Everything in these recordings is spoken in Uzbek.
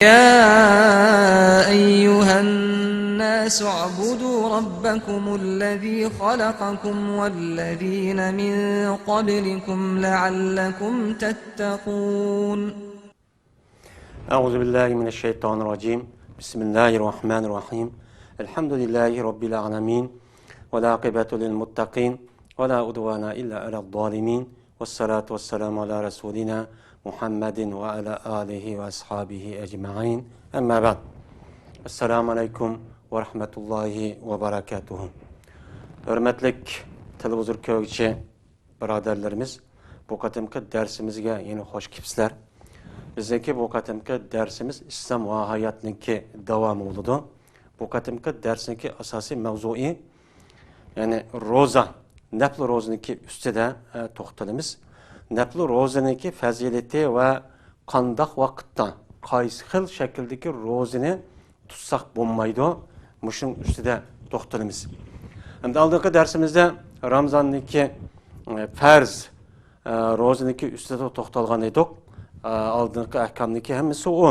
يا أيها الناس اعبدوا ربكم الذي خلقكم والذين من قبلكم لعلكم تتقون. أعوذ بالله من الشيطان الرجيم. بسم الله الرحمن الرحيم. الحمد لله رب العالمين والعاقبة للمتقين ولا عدوان إلا على الظالمين والصلاة والسلام على رسولنا محمد وعلى آله وأصحابه أجمعين. أما بعد. السلام عليكم ورحمة الله وبركاته. Hürmetlik televizyon köykçi birodarlarimiz, bu qatimki dersimizga yeni hoş kelibsizlar. Bizdeki bu qatimki dersimiz İslam ve hayatniki devamı oldu. Bu qatimki dersinki asosiy mavzui yani roza, nafl ro'ziniki ustida to'xtalamiz. Nafl ro'ziniki fazilati va qandoq vaqtda qaysi xil shakldagi ro'zini tutsak bo'lmaydi, mushuning ustida to'xtalamiz. Endi oldingi darsimizda Ramazonniki farz ro'ziniki ustida to'xtalgan edik. Oldingi ahkomniki hammasi o.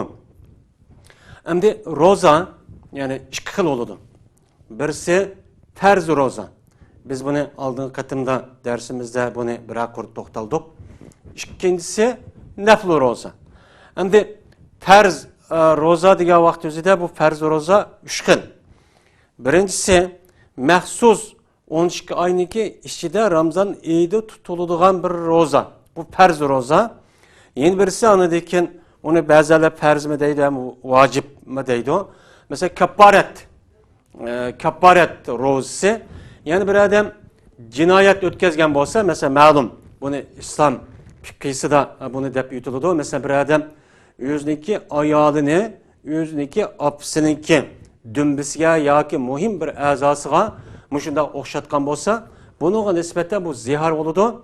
Endi roza yani ikki xil bo'ladi. Birisi farz roza. Biz bunu oldingi qatimda darsimizda buni bir-bir to'xtaldik. İkincisi nafl roza. Endi farz roza degan vaqt o'zida bu farz roza 3 xil. Birinchisi maxsus 12 oyniki ichida Ramazon oyida tutiladigan bir roza. Bu farz roza. Yeni birisi anadaki onu ba'zilar farzmi deydi ham vojibmi deydi. Mesela kaparet rozisi. Yani bir adam cinayet ötkazgan bo'lsa, mesela ma'lum bunu İslam fiqhisida bunu deb yutiladi. Mesela bir adam o'ziniki ayolini, o'ziniki opsiniki dumbisiga yoki muhim bir a'zosiga mushunda o'xshatgan bo'lsa, bunga nisbatan bu zihar bo'ladi.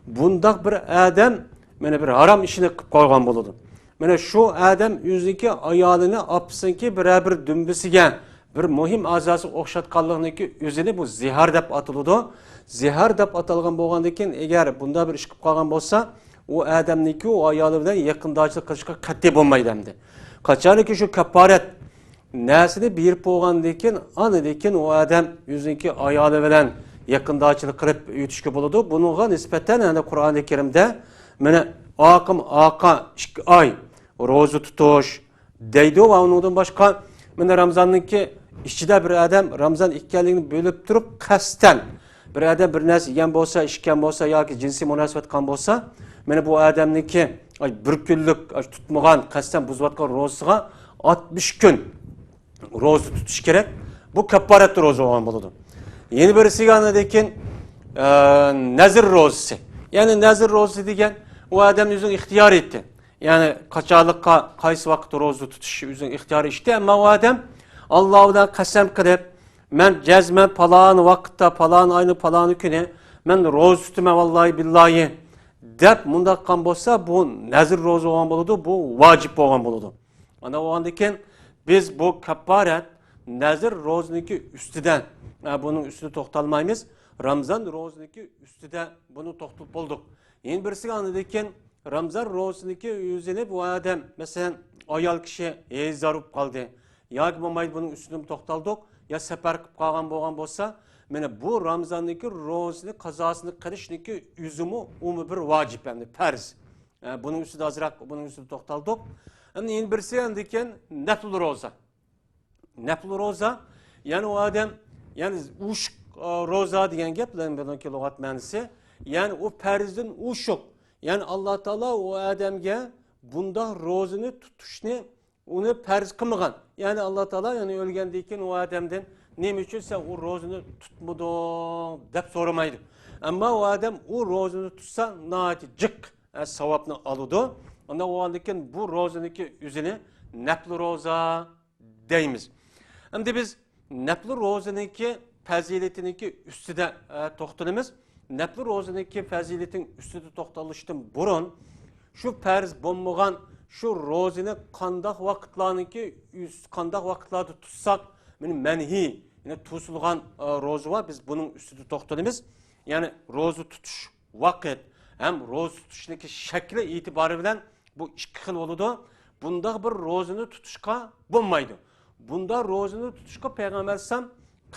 Bundaq bir adam mana bir haram ishini qilib qo'ygan bo'ladi. Mana shu adam o'ziniki ayolini opsiniki bir dumbisiga bir muhim a'zosi o'xshatganliginiki o'zini bu zihar deb atiladi. Zihar deb atalgan bo'lgandan keyin agar bunda bir ish qilib qolgan bo'lsa, u odamniki u ayoli bilan yaqindochilik qilishga qat'iy bo'lmaydi endi. Qachonki shu kaparat narsani berib bo'lgandan keyin, anidan keyin u odam o'ziniki ayoli bilan yaqindochilik qilib yutishga bo'ladi. Bunga nisbatan endi Qur'oni Karimda mana aqa 2 oy ro'za tutish deydi va undan boshqa mana Ramazonniki ichida bir adam Ramazon ekanligini bo'lib turib qasddan bir adam bir narsa yegan bo'lsa, ichgan bo'lsa yoki jinsiy munosabat qilgan bo'lsa, mana bu odamniki bir kunlik tutmagan qasddan buzayotgan ro'zasiga 60 kun ro'za tutish kerak. Bu kaparat ro'za bo'ladi. Yeni birisiga anadan nazr ro'zasi. Yani nazr ro'zasi degan o adam o'zini ixtiyor etdi. Yani qachonlikqa qaysi vaqt ro'za tutish o'zini ixtiyor etdi, ammo o adam Allohdan qasam qilib, men jazman falon vaqtda, falon oyni, falon kuni men ro'za tutaman vallahi billahi deb mundaq qilgan bo'lsa, bu nazr ro'za bo'lgan bo'ladi, bu vojib bo'lgan bo'ladi. Ana o'gandan keyin biz bu kaparat nazr ro'ziniki ustidan buning ustida to'xtalmaymiz. Ramazon ro'ziniki ustida buni to'xtatib bo'ldik. Yeni birisiga andan keyin Ramazon ro'ziniki o'zini bu odam masalan ayol kishi zarub qoldi. Yoki bo'lmaydi buning ustidan to'xtaldik, ya safar qilib qolgan bo'lgan bo'lsa, mana bu Ramazonniki ro'zini qazosini qilishniki o'zimi umi bir vojib endi farz. Buning ustida ozroq buning ustida to'xtaldik. Endi yeni birisi andan keyin nafl ro'za. Nafl ro'za ya'ni u odam ya'ni ush ro'za degan gap bilan lug'at ma'nosi yani o farzdan ushuq. Yani Allah Teala o adamga bunda ro'zini tutishni uni farz qilmagan. Yani Allah Teala yani o'lgandan keyin o adamdan nima uchun sen o ro'zini tutmading deb so'ramaydi. Ammo o adam o ro'zini tutsa nati jiq savobni oladi. Onda o'gandan keyin bu ro'ziniki o'zini nafl ro'za deymiz. Endi biz nafl ro'ziniki fazilatiniki ustida to'xtalamiz. Nafl ro'ziniki fazilating ustida to'xtalishdan burun shu farz bo'lmagan shu ro'zini qandoq vaqtlarniki qandoq vaqtlarda tutsak, meni manhi, ya'ni to'silgan ro'za va biz buning ustida to'xtalamiz. Ya'ni ro'za tutish vaqt ham ro'za tutishniki shakli e'tibori bilan bu ikki xil bo'ladi. bunda bir rozini tutishga bo'lmaydi. Bunda rozini tutishga payg'ambar alayhisalom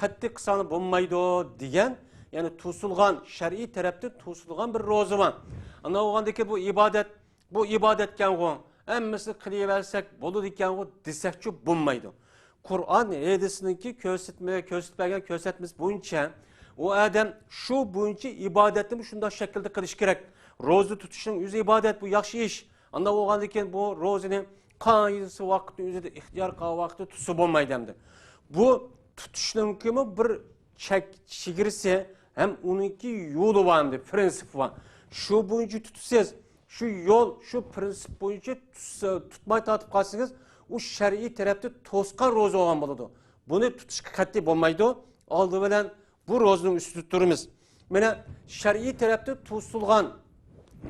qattiq qisani bo'lmaydi degan, ya'ni to'silgan shar'iy tarafda to'silgan bir rozi bor. Ana o'g'andaki bu ibodat ekan-ku. Hammasini qilaversak bo'ladi ekan-ku desakchi bo'lmaydi. Qur'on hadisniki ko'rsatmas bo'yicha o adam shu bo'yicha ibodatni shunday shaklda qilish kerak. Roza tutishning o'zi ibodat, bu yaxshi ish. Anda bo'lgandan keyin bu rozini qaysi vaqtda o'zida ixtiyor qilgan vaqtda tutsa bo'lmaydi hamda. Bu tutishning kimi bir chegirisi ham uniki yo'li bor hamda, prinsip bor. Shu bo'yicha tutsangiz, shu yo'l, shu prinsip bo'yicha tutmay tatib qolsangiz, u shar'iy tarafda to'sqan roza olgan bo'ladi. Buni tutishga qat'iy bo'lmaydi. Oldi bilan bu rozaning ustida turamiz. Mana shar'iy tarafda to'silgan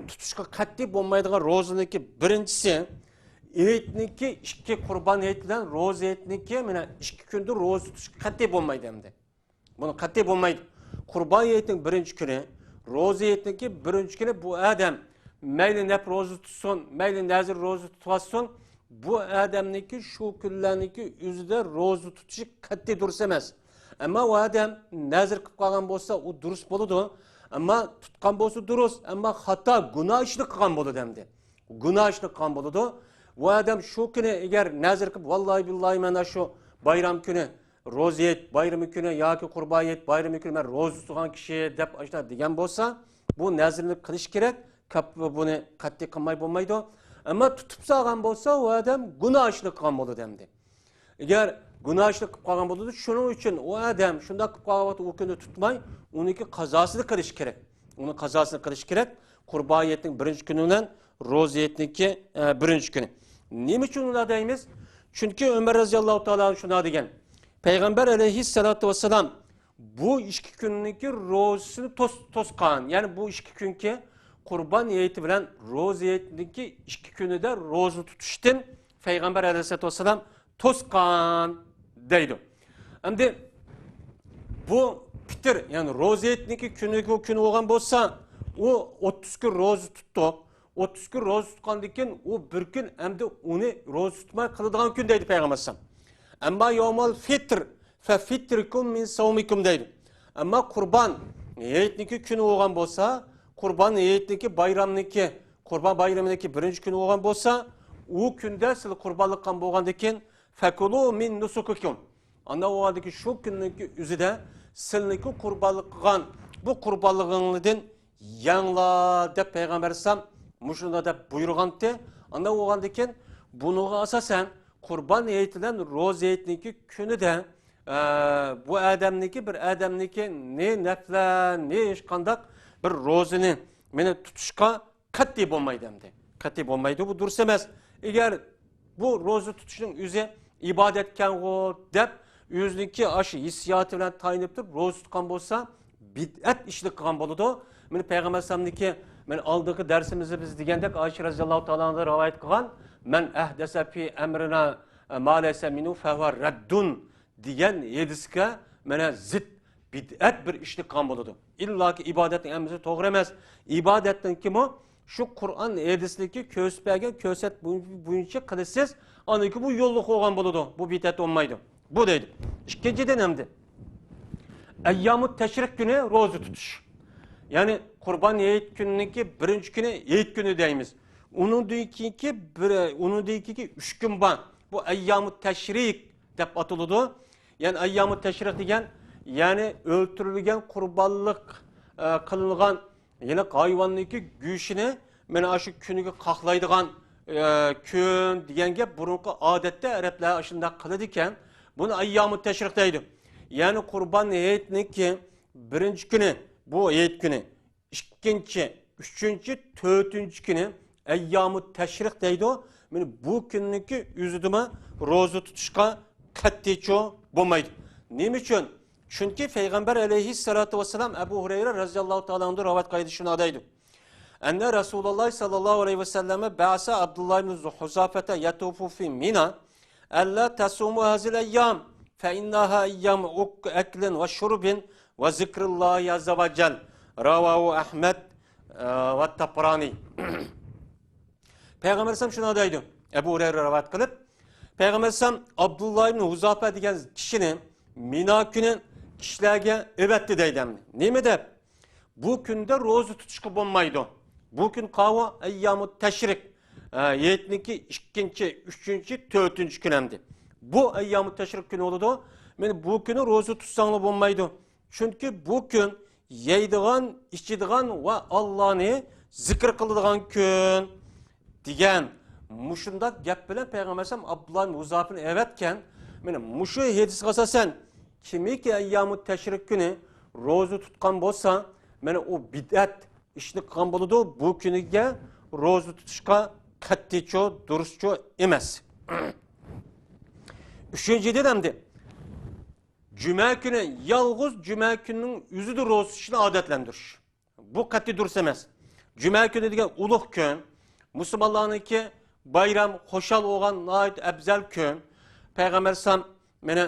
tutishga qat'iy bo'lmaydigan roziniki birinchisi Eytniki ikki qurban eytidan roza eytniki mana 2 kunda roza tutish qat'iy bo'lmaydi hamda. Buni qat'iy bo'lmaydi. Qurban eytning birinchi kuni, roza eytniki birinchi kuni bu odam mayli naf roza tutsin, mayli nazir roza tutsin, bu odamniki shu kunlarniki o'zida roza tutishi qat'iy durust emas. Ammo u odam nazir qilib qolgan bo'lsa, u durust bo'ladi. Ammo tutgan bo'lsa durust, ammo xato, gunoh ishni qilgan bo'ladi hamda. Gunoh ishni qilgan bo'ladi. Bu adam shu kuni agar nazir qilib vallahi billahi mana shu bayram kuni roza et, bayrami kuni yoki qurban et, bayrami kuni men roza tutgan kishi deb ashna degan bo'lsa, bu nazirni qilish kerak. Buni qat'iy qilmay bo'lmaydi. Ammo tutib solgan bo'lsa, u odam gunoh ishni qilgan bo'ladi hamda. Agar gunoh ishni qilib qolgan bo'lsa, shuning uchun u odam shunday qilib qolgan vaqt u kuni tutmay, uniki qazosini qilish kerak. Uni qazosini qilish kerak. Qurban etning birinchi kunidan roza etniki birinchi kuni. Nima uchun ular deymiz? Chunki Umar roziyallohu taolo shuna degan. Payg'ambar alayhissalatu vassalam bu 2 kunniki rozasini to'sqan. Ya'ni bu 2 kunki qurban eti bilan roza etniki 2 kunida roza tutishdan Payg'ambar alayhissalatu vassalam to'sqan deydi. Endi bu fitr, ya'ni roza etniki kuni bo'lgan bo'lsa, u 30 kun roza tutdi. 30 kun roza tutgandan keyin u bir kun endi uni roza tutmay qiladigan kun deydi payg'ambar alayhisalom. Ammo yawmul fitr fa fitrikum min sawmikum deydi. Ammo qurban hayitniki kuni bo'lgan bo'lsa, qurban hayitniki bayramniki, qurban bayraminiki birinchi kuni bo'lgan bo'lsa, u kunda siz qurbonlik qilgan bo'lgandan keyin fakulu min nusukikum. Anda o'g'adiki shu kunniki o'zida sizniki qurbonlik qilgan bu qurbonligingizdan yangla deb payg'ambar alayhisalom mushunda deb buyurganda, anda o'g'andan keyin bunuga asosan qurban hayitidan roza hayitniki kunida bu odamniki bir odamniki ne nafla ne hech qanday bir rozini meni tutishga qat'iy bo'lmaydi hamda. Qat'iy bo'lmaydi, bu durust emas. Agar bu roza tutishning o'zi ibodat ekan-ku deb o'ziniki ashi hissiyoti bilan tayinib turib roza tutgan bo'lsa, bid'at ishni qilgan bo'ladi. Meni payg'ambar alayhisalomniki men oldiki darsimizda biz degandek Ayşe radhiyallohu ta'ala rivoyat qilgan men ahdasa fi amrina ma laysa minhu fa huwa raddun degan hadisga mana zid bid'at bir ishni qilgan bo'ladi. Illaki ibodatning hammasi to'g'ri emas. Ibodatdan kim o? Shu Qur'on hadisniki ko'rsatgan ko'rsat bo'yicha qilasiz, aniki bu yo'lni qo'ygan bo'ladi. Bu bid'at olmaydi. Bu deydi. Ikkinchidan hamda ayyamut tashrik kuni roza tutish. Yani qurban hayit kuniki birinchi kuni hayit kuni deymiz. Uningdiki 3 kun bor. Bu ayyamut tashrik deb atiladi. Yani ayyamut tashrik degan, yani o'ltirilgan qurbonlik qilingan yine hayvonniki go'shini mana shu kuniga qoqlaydigan kun degan gap burunqi odatda arablar shunday qiladi ekan. Buni ayyamut tashrik deydi. Yani qurban hayitniki birinchi kuni bu hayit kuni, ikkinchi, uchinchi, to'rtinchi kuni ayyamut tashriq deydi. Meni bu kunniki o'zida roza tutishga qat'iy bo'lmaydi. Nima uchun? Chunki payg'ambar alayhissalatu vassalam Abu Hurayra radhiyallohu ta'ala anhu rivoyat qildi shuna deydi. Anna Rasululloh sallallohu alayhi vasallam ba'sa Abdullah ibn Huzafata yatufu fi Mina alla tasumu hazil ayyam fa innaha ayyam aklin va shurbin ve zikrullahi azze ve cel. Ravahu Ahmet ve Tabrani. Peygamber Aleyhisselam şuna deydi. Ebu Hureyre rivayet qilib, Peygamber sallam Abdullah ibn Huzafa degan kishini Mina kuni kishilarga evatdi deydi. Nima deb? Bu kunda ro'za tutishga bo'lmaydi. Bu kun qavo ayyamut tashrik. 7-ki 2-chi, 3-chi, 4-chi kun hamdi. Bu ayyamut tashrik kuni bo'ladi. Men bu kuni ro'za tutsanglar bo'lmaydi. Chunki bu kun yeydigan, ichadigan va Allohni zikr qiladigan kun degan mushundaq gap bilan Peygamber sallam Abdullah ibn Huzafani evatgan. Mana mushu hadisga asosan kimiki ayyamut tashrik kuni ro'za tutgan bo'lsa, mana u bid'at ishni qilgan bo'ladi. Bu kuniga ro'za tutishga qattiqcho, durustcho emas. Üçüncü dedimdi. Cuma günü yalğız cuma gününün yüzüdü ro'za tutishni odatlantirish. Bu qattiq durust emas. Cuma günü degan ulug' kun, musulmonlarniki bayram, xo'shal bo'lgan nihoyat afzal kun. Payg'ambar sallam meni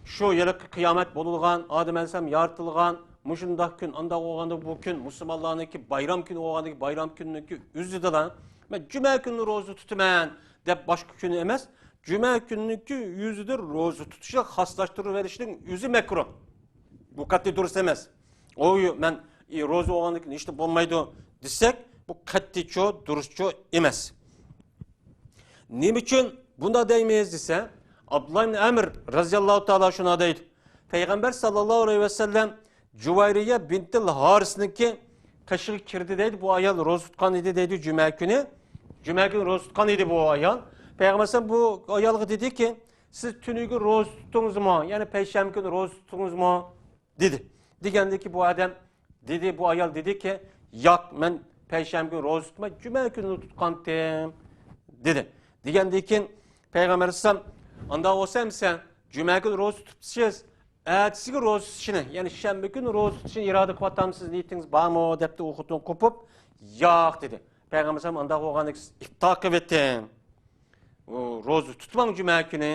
shu yilgi qiyomat bo'lgan, Odam alayhisalom yaratilgan mushundaq kun, anda bo'lganda bu kun musulmonlarniki bayram kuni bo'lgandagi bayram kuniki o'zidalar. Men cuma kunini ro'za tutaman deb boshqa kuni emas, cuma kuniki yüzüdür ro'za tutishni xoslashtirib berishning o'zi makruh. Bu qat'iy durust emas. O men ro'za bo'lgandagi kuni ishni bo'lmaydi desak, bu qat'iy durustcho emas. Nima uchun bunda deymiz desa, Abdullah ibn Amr raziyallohu taala shuna deydi. Payg'ambar sallallohu alayhi vasallam Juvayriya bintil Harisniki qishga kirdi deydi. Bu ayol ro'za tutgan edi deydi juma kuni. Juma kuni ro'za tutgan edi bu ayol. Payg'ambar sallam bu ayolga dedi ki, siz tuniga ro'za tutdingizmi? Ya'ni payshanba kuni ro'za tutdingizmi? dedi. Degandiki bu adam dedi, bu ayol dedi ki, yo'q, men payshanba kuni ro'za tutmay, juma kuni tutgandim dedi. Degandiki Payg'ambar sallam anda olsam sen cuma kuni ro'za tutibsiz, ertasiga ro'za tutishni, ya'ni shanba kuni ro'za tutishni iroda qilyapsiz, niyatingiz bormi debdi o'qitib qo'pib, yo'q dedi. Payg'ambar sallam anda bo'lganda iftor qilib etdim. Ro'za tutmang cuma kuni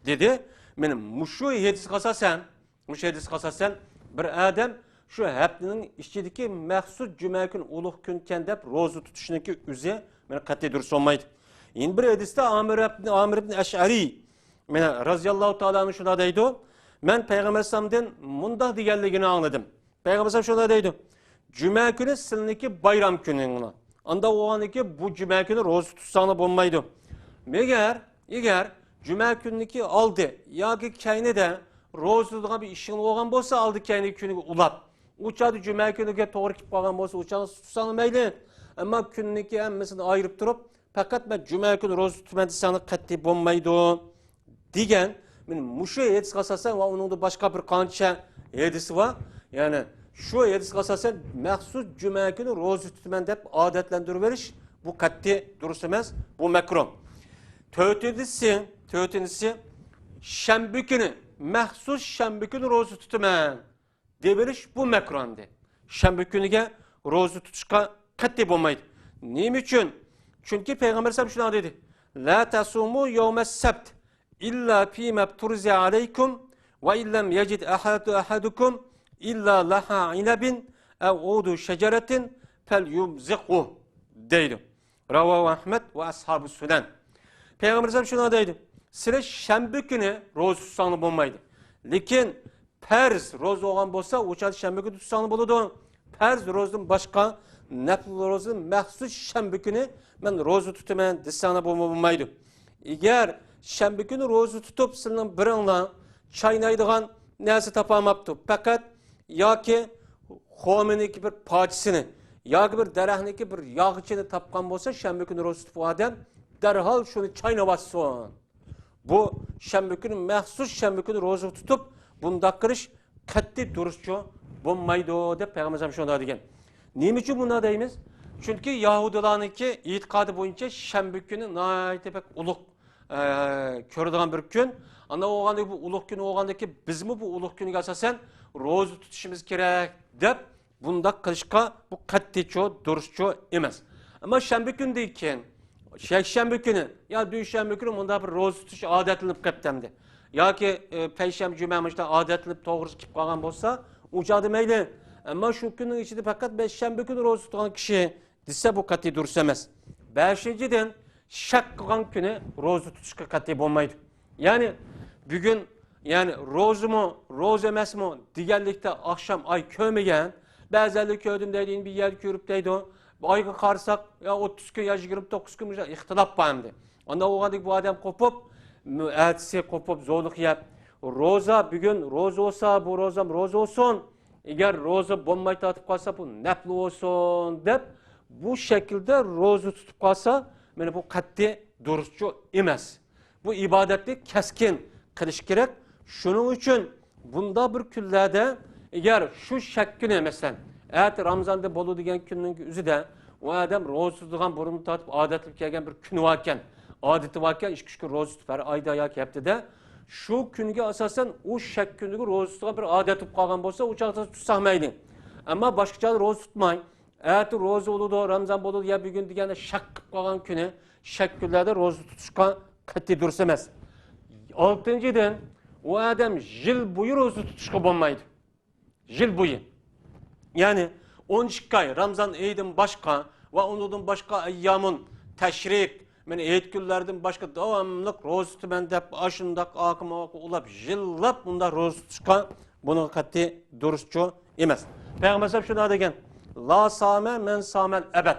dedi. Mening mushu hadisga asosan bir odam shu haftaning ichidagi maxsus cuma kuni ulug' kun ekan deb ro'za tutishniki o'zi meni qat'iy durust bo'lmaydi. Endi bir hadisda Amir ibn Ash'ari meni raziyallohu taolo shuna deydi. Men Payg'ambar sallamdan mundaq deganligini angladim. Payg'ambar sallam shuna deydi. Cuma kuni sizniki bayram kuningiz. Anda o'g'aniki bu cuma kuni ro'za tutsanglar bo'lmaydi. Eğer cuma kuniki oldi yoki kaynida ro'za tutadigan bir ishing bo'lgan bo'lsa, oldi kayniki kuniga ulab. Uçadı cuma kuniga to'g'ri kelib qolgan bo'lsa, uçaga tutsanglar mayli. Ammo kunniki hammasini ayirib turib, faqat men cuma kuni ro'za tutaman desanglar qat'iy bo'lmaydi degan. Men mushu hadisga asosan va uningda boshqa bir qancha hadisi bor. Ya'ni shu hadisga asosan maxsus cuma kuni ro'za tutaman deb odatlantirib berish bu qat'iy durust emas, bu makruh. Tötüncüsü şembe günü, mahsus şembe günü ro'za tutaman deberish bu makruhdi. Şembe günüge ro'za tutishga qat'iy bo'lmaydi. Nima uchun? Chunki Payg'ambar sallam shuna dedi. La tasumu yawmas sabt illa fima turzi alaykum va illam yajid ahadukum illa laha inabin aw udu shajaratin falyumziqu deydi. Rawahu Ahmed ve ashabu sunan. Peygamber sallam şuna deydi. Sizler şembe günü ro'za tutsanglar bo'lmaydi. Lekin farz ro'za olgan bo'lsa, o'chadi şembe günü tutsanglar bo'ladi. Farz ro'zadan boshqa nafl ro'za maxsus şembe günü men ro'za tutaman desanglar bo'lmaydi. Agar şembe günü ro'za tutib sizning biringlar chaynaydigan narsa topolmabdi. Faqat yoki xo'miniki bir parchisini yoki bir daraxtniki bir yog'ichini topgan bo'lsa, şembe günü ro'za tutib odam derhal şunu çaynavatson. Bu şembe günü maxsus şembe günü ro'za tutup bundaq qilish qat'iy durustcho bo'lmaydi deb Payg'ambar sallam shunday degan. Nima uchun bunda deymiz? Chunki Yahudilarniki e'tiqodi bo'yicha şembe günü nihoyat ulug' ko'radigan bir kun. Ana o'g'andagi bu ulug' kun o'g'andagi bizmi bu ulug' kuniga asosan ro'za tutishimiz kerak deb bundaq qilishga bu qat'iy durustcho emas. Ammo şembe kundan Şekşembe günü ya düşenbe günü bunda bir ro'za tutish odatlanib qolibdi. Yoki payshanba jumamishda odatlanib to'g'ri kelib qolgan bo'lsa, uçadı mayli. Ammo shu kunning ichida faqat shanba kuni ro'za tutgan kishi desa bu qat'iy durust emas. 5-dan shak qilgan kuni ro'za tutishga qat'iy bo'lmaydi. Ya'ni bugun yani ro'za emasmi deganlikda oqshom oy ko'magan, ba'zanlar ko'rdim deydi, bir yer ko'rib deydi. Oyga qarsak ya 30 kun ya 29 kun ixtilof bor endi. Onda o'g'andik bu odam qo'pib, atsi qo'pib zo'liq yeb. Ro'za bugun ro'za olsa, bu ro'zam ro'za olsun. Eğer ro'za bo'lmay tatib qolsa bu nafl olsun deb bu şekilde ro'za tutib qolsa, mana bu qat'iy durustchi emas. Bu ibodatni keskin qilish kerak. Shuning uchun bunda bir kunlarda eğer şu shakkini masalan, Ramazonda bo'ladigan kunning o'zida u odam ro'za tutgan burun tatib odatlanib kelgan bir kun ekan. Odati ekan, 2-3 kun ro'za tutar oyda yoki haftada. Şu kunga asosan u shak kuniga ro'za tutgan bir odat bo'lib qolgan bo'lsa, u chaqda tutsa mayli. Ammo boshqacha ro'za tutmay, ro'za bo'ladi, Ramazon bo'ladi ya bugun deganda shak qilib qolgan kuni, shak kunlarda ro'za tutishga qat'iy durust emas. 6-dan u odam yil bo'yi ro'za tutishga bo'lmaydi. Yil bo'yi. Yani 12 ay Ramazan Eid'in başka ve onun başka ayyamun teşrik, yani Eid günlerden başka devamlılık roz tutumen dep aşındak akıma olap jillap bunda roz tutuşka bunu kat'i duruşçu emez. Peygamber şuna degen la same men samel ebed.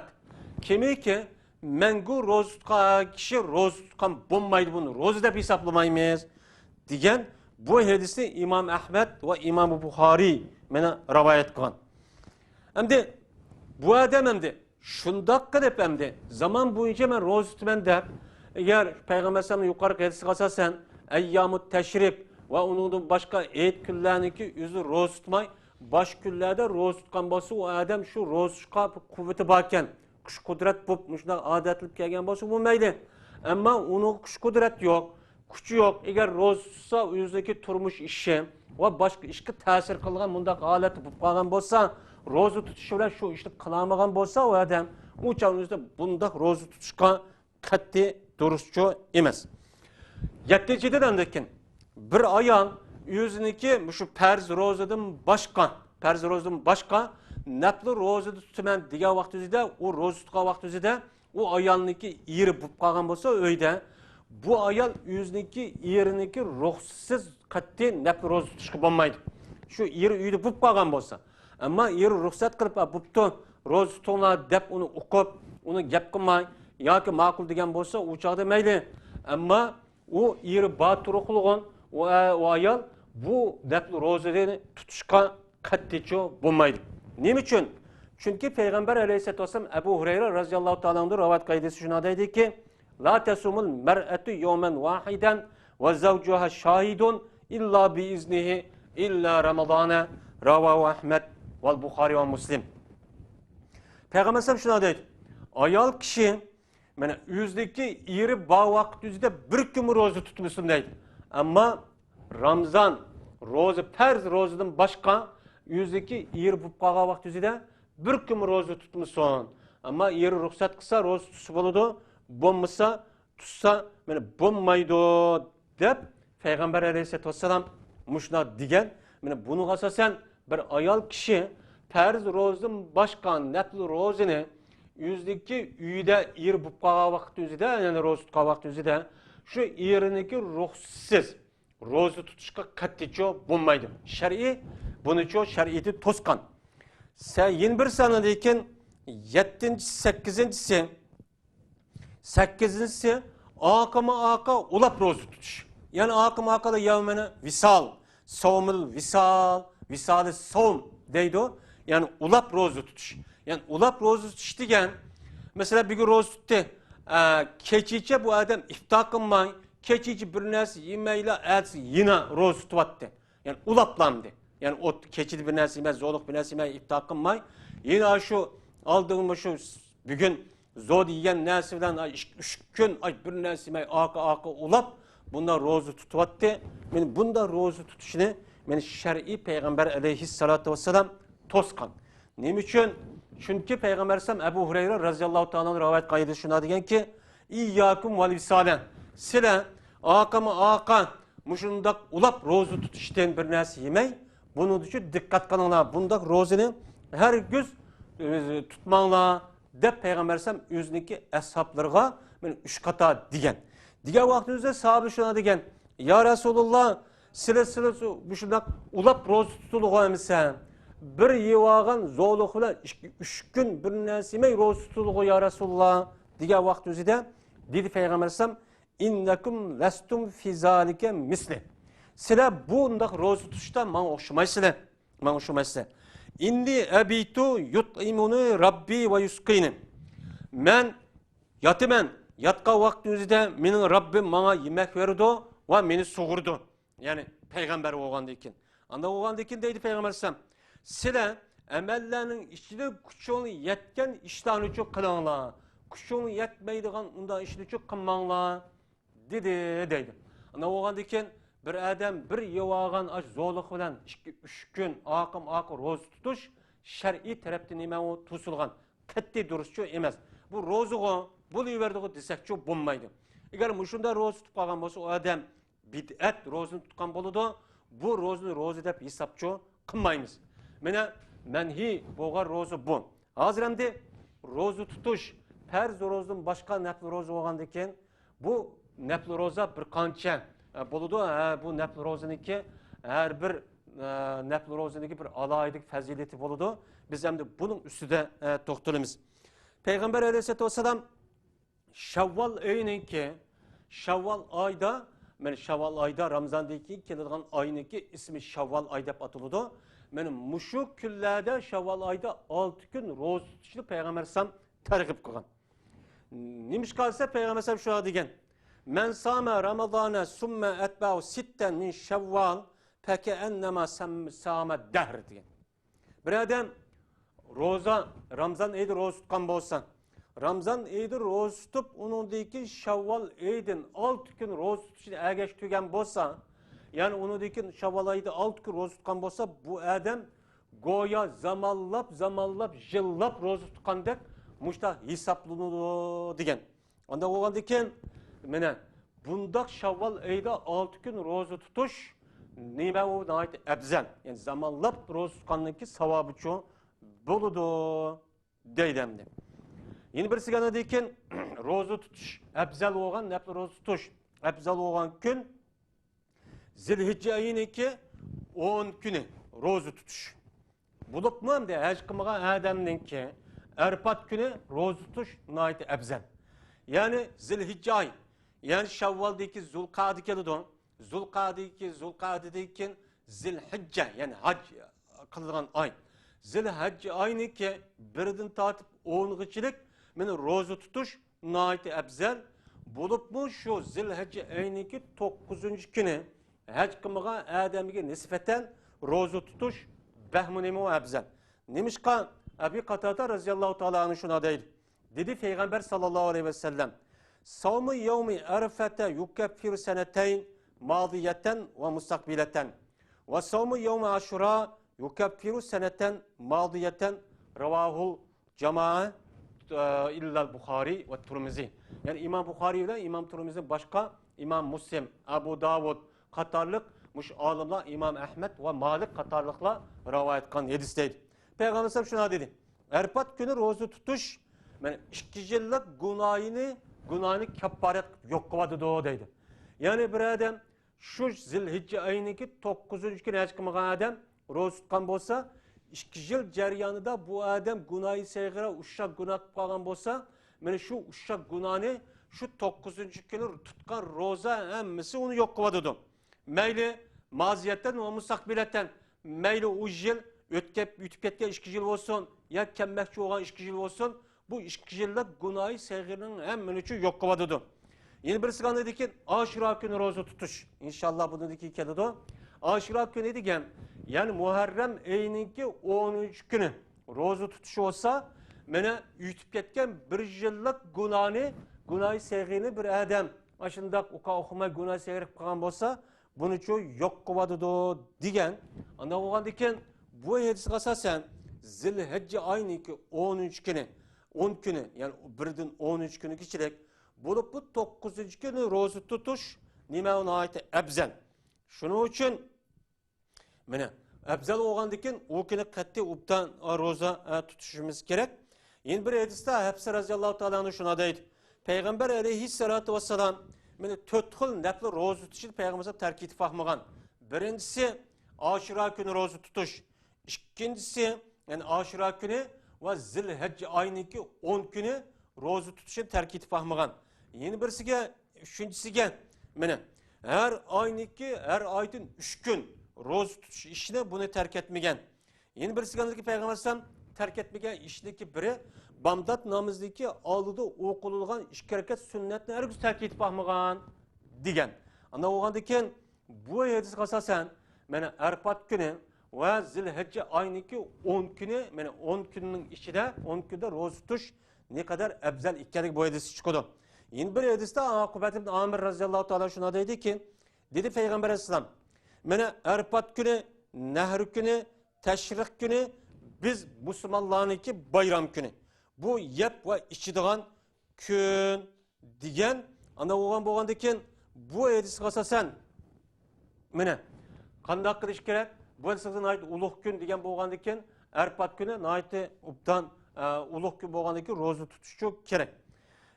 Kimi ki mengu roz tutkan kişi roz tutkan bulmaydı bunu. Roz da hesaplamayız diyen bu hadisi İmam Ahmed ve İmam Buhari bana rivayet kılan. Hem bu adam hem şundak kadar hem zaman boyunca ben roz tutmam der. Eğer Peygamber sallallahu yukarı hadisi kasasen eyyamut teşrik ve onun başka eid günlerinki yüzü roz tutmay, baş günlerde roz tutkan bası o adam şu roz tutma kuvveti bakken, kuş kudret bu müşnak adetlik gelgen bası bu meyli. Ama onun kuş kudret yok, kuçu yok. Eğer roz tutsa yüzdeki turmuş işi ve başka işki tesir kılgan bundak aleti bu kalgan bolsa ro'za tutish bilan shu ishni qilamagan bo'lsa u odam u chog'ingizda bunda ro'za tutishga qat'iy durustchi emas. 7-dan lekin bir ayol o'ziniki shu farz ro'zadan boshqa nafl ro'za tutaman degan vaqtida u ro'za tutgan vaqtida u ayolniki eri bo'lib qolgan bo'lsa uyda bu ayol o'ziniki eriniki ruxsiz qat'iy nafl ro'za tutishga bo'lmaydi. Shu eri uyda bo'lib qolgan bo'lsa ama eri ruhsat qilib buptu ro'za tutinglar deb uni o'qib, uni gap qilmay yoki ma'qul degan bo'lsa, u chog'da mayli. Ammo u eri baturuqlig'on u ayol bu deb ro'zani tutishga qat'iy bo'lmaydi. Nima uchun? Chunki Payg'ambar alayhisolatu vasallam Abu Hurayra radhiyallohu ta'ala anhu rivoyat qildi shuna deydiki, la tasumul mar'atu yawman wahidan wa zawjuha shahidun illa bi iznihi illa Ramazana rawahu Ahmed vel Bukhari ve Müslim. Peygamber sallallahu şuna deydi. Ayol kişi mana o'zidagi eri bor vaqt o'zida bir kun ro'za tutmasin deydi. Ammo Ramazon ro'za farz ro'zadan boshqa o'zidagi eri bo'lib qolgan vaqt o'zida bir kun ro'za tutmasin. Ammo eri ruxsat qilsa ro'za tutsa bo'ladi, bo'lmasa tutsa mana bo'lmaydi deb Payg'ambar alayhisolatu vasallam mushuna degan. Mana buning asosan bir ayol kishi farz ro'zadan boshqa nafl ro'zani o'zidagi uyda er bo'lib qolgan vaqt o'zida, ya'ni ro'za tutgan vaqt o'zida shu eriniki ruxsiz ro'za tutishga qat'iy bo'lmaydi. Shar'iy bunicho shar'iyati to'sqan. 21 sana lekin 7-8-si 8-si oqa ulab ro'za tutish. Ya'ni oqa yavmini visal, savmil visal, visali savm deydi. Yani ulab ro'za tutish. Yani ulab ro'za tutish degan, mesela bir gün ro'za tutdi. Kechicha bu adam iftor qilmay, kechicha bir narsa yemayla, ertasi yine ro'za tutyapti. Yani ulablamdi. Yani o keçidi bir narsa yemay, zo'liq bir narsa yemay, iftor qilmay, yine şu aldığım şu bugün zo'd yegan narsa bilan 3 kun bir narsa yemay, oqa ulab bunda ro'za tutyapti. Men bunda ro'za tutishni men shar'iy Payg'ambar alayhissalatu vassalam to'sqan. Nima uchun? Chunki Payg'ambar sallam Abu Hurayra radhiyallohu ta'ala rivoyat qildi shuna deganki, iyyakum val visala. Sizlar oqa mushundaq ulab ro'za tutishdan bir narsa yemay, buning uchun diqqat qilinglar. Bundaq ro'zani har gün tutmanglar deb Payg'ambar sallam o'ziniki ashablariga men 3 qata degan. Degan vaqtimizda sahoba shuna degan. Ya Rasululloh, sizlar bu shundaq ulab roza tutulganmisan? Bir yevagan zo'liq bilan 3 kun bir narsa yemay roza tutulgan ya Rasululloh degan vaqtimizda dedi payg'ambar alayhisalom innakum lastum fi zalika misli. Sizlar bundaq roza tutishda menga o'xshamaysizlar. Menga o'xshamaysizlar. Indi abitu yut'imuni rabbi va yusqini. Men yataman. Yatqa vaqtimizda mening Rabbim menga yemek berdi va meni sug'urdi. Ya'ni payg'ambar bo'lgandan keyin. Anda bo'lgandan keyin deydi payg'ambar alayhisalom, sizlar amallarning ichida kuchingni yetgan ishlarni uchun qilinglar. Kuchingni yetmaydigan undan ishni uchun qilmanglar dedi deydi. Anda bo'lgandan keyin bir adam bir yevagan zo'liq bilan 2-3 kun oqim roza tutish shar'iy tarafdan nima to'silgan qat'iy durustchi emas. Bu ro'zaga bo'laverdi desakchi bo'lmaydi. Agar mushunda roza tutib qolgan bo'lsa, o odam bid'at ro'zani tutgan bo'ladi. Bu ro'zani ro'za deb hisobchi qilmaymiz. Mana manhi bo'lgan ro'za bu. Hozir endi ro'za tutish farz ro'zadan boshqa nafl ro'za bo'lgandan keyin bu nafl ro'za bir qancha bo'ladi. Bu nafl ro'zaniki har bir nafl ro'zaniki bir alaylik fazilati bo'ladi. Biz endi buning ustida to'xtalamiz. Payg'ambar alayhisolatu vasallam Şavval ayınınki, Şavval ayda, men Şavval ayda Ramazandaki keladigan ayınınki ismi Şavval ay deb atıldı. Men muşu kunlarda Şavval ayda 6 gün roza tutishni payg'ambar alayhisalom targ'ib qilgan. Nimish qolsa payg'ambar alayhisalom shu degan. Men sama Ramazana summa atba'u 6 min Şavval fekannama sama dahr degan. Bir adam roza Ramazan ayida roza tutgan bo'lsa, Ramazan ayida roza tutib, uningdagi Şavval ayidan 6 kun roza tutishni agash tugan bo'lsa, ya'ni uningdagi Şavval ayida 6 kun roza tutgan bo'lsa, bu odam go'yo zamonlab, yillab roza tutgandek mushta hisoblanadi degan. Unda bo'lgandan keyin mana bundaq Şavval ayida 6 kun roza tutish nima u nihoyat afzal. Ya'ni zamonlab roza tutganniki savobi-chi bo'ladi deydimdi. Yeni bir siganadan keyin roza tutish afzal bo'lgan, nafl roza tutish afzal bo'lgan kun Zilhijja oyiniki 10 kuni roza tutish. Bo'libmi endi haj qilmagan odamninki Arafat kuni roza tutish nihoyat afzal. Ya'ni Zilhijja oy, ya'ni Shavvaldagi Zulqa'da keladi. Zulqa'dadan keyin Zilhijja, ya'ni haj qilgan oy. Zilhijja oyiniki birdan tortib 10'g'ichilik meni roza tutish nihoyat afzal. Bo'libmi shu Zilhijja oyiniki 9-kuni haj qilmagan odamga nisbatan roza tutish bahmunimi afzal. Nimishqa Abi Qatada radhiyallohu ta'ala anhu shuna deydi. Dedi Peygamber sallallahu aleyhi ve sellem: "Savmu yevmi Arafata yukaffiru senatayn madiyatan ve mustakbilatan. Ve savmu yevmi Aşura yukaffiru senatan madiyatan." Ravahul Cema'a illal Bukhari ve Tirmizi. Yani İmam Bukhari ile İmam Tirmizi başka İmam Muslim, Abu Davud qatarlıq muş alimlar İmam Ahmed ve Malik qatarlıqla rivayet qilgan hadisdeydi. Peygamber sallallahu şuna dedi: "Arafat günü roza tutuş, men 2 yillik günahını kefaret yok qiladi deydi." Yani bir adam şu Zilhicce ayıniki 9-kuni haj qilmagan adam roza tutgan bo'lsa, 2 yil jarayonida bu adam günahı sayg'ira uşaq günah qilib qolgan bo'lsa, men shu uşaq günahını şu 9-kuni tutgan roza hammasi uni yo'q qiladi. Mayli maziyatdan va mustaqbilatan, mayli u yil o'tib ketgan 2 yil bo'lsin, ya kelmoqchi bo'lgan 2 yil bo'lsin, bu 2 yillik günahı sayg'irning hammasi uchun yo'q qiladi. Yeni bir sigandaki Aşura günü roza tutuş. İnşallah bununki keladi. Aşura günü degan, yani Muharrem ayınınki 13 günü roza tutuş olsa, mene yutib ketgan 1 yillik günahı sayg'ini bir adam ashundaq o'qimay günah sayg'irib qolgan bo'lsa, buni uchun yo'q qiladi degan. Anda bo'lgandan keyin bu hadisga asosan Zilhijja oyiniki 13 kuni, 10 kuni, yani 1dan 13 kuni kichik bo'lib bu 9-kuni roza tutish nima nihoyat afzal. Shuning uchun mana afzal bo'lgandan keyin u kuni qat'iy obdan roza tutishimiz kerak. Endi bir hadisda Hafsa radhiyallohu ta'ala shuna deydi. Peygamber aleyhissalatu vesselam meni 4 xil nafl roza tutuşni Peygamber terk etib fahmagan. Birincisi Aşura günü roza tutuş. İkincisi yani Aşura günü ve Zilhicce ayındaki 10 günü roza tutuşni terk etib fahmagan. Yeni birisiga, üçüncüsüge meni her ayındaki her aydan 3 gün roza tutuş işini bunu terk etmegen. Yeni birisiga Peygamber sallam terk etmegen işindeki biri Bamdat namazındaki aldıda okululgan 2 rekat sünnetini herkes terk etip bakmagan degen. Ana oğandaki bu hadis asasen mene Arafat günü ve Zilhicce ayındaki 10 günü mene 10 günün içinde 10 günde roza tutuş ne kadar ebzel ikkenlik bu hadis çıkıyordu. Yeni bir hadiste Akubet ibn Amir radıyallahu teala şuna dedi ki dedi Peygamber aleyhisselam mene Arafat günü, Nehr günü, Teşrik günü biz Müslümanlarınki bayram günü. Bu yep ve içidiğen gün diyen ana oğan boğandaki bu hadisga asasen mene qandaq qilish kerak? Bu hadisga ait ulug' kun degan bo'lgandan Arafat günü naiti ubdan ulug' kun bo'lgandan roza tutish kerak.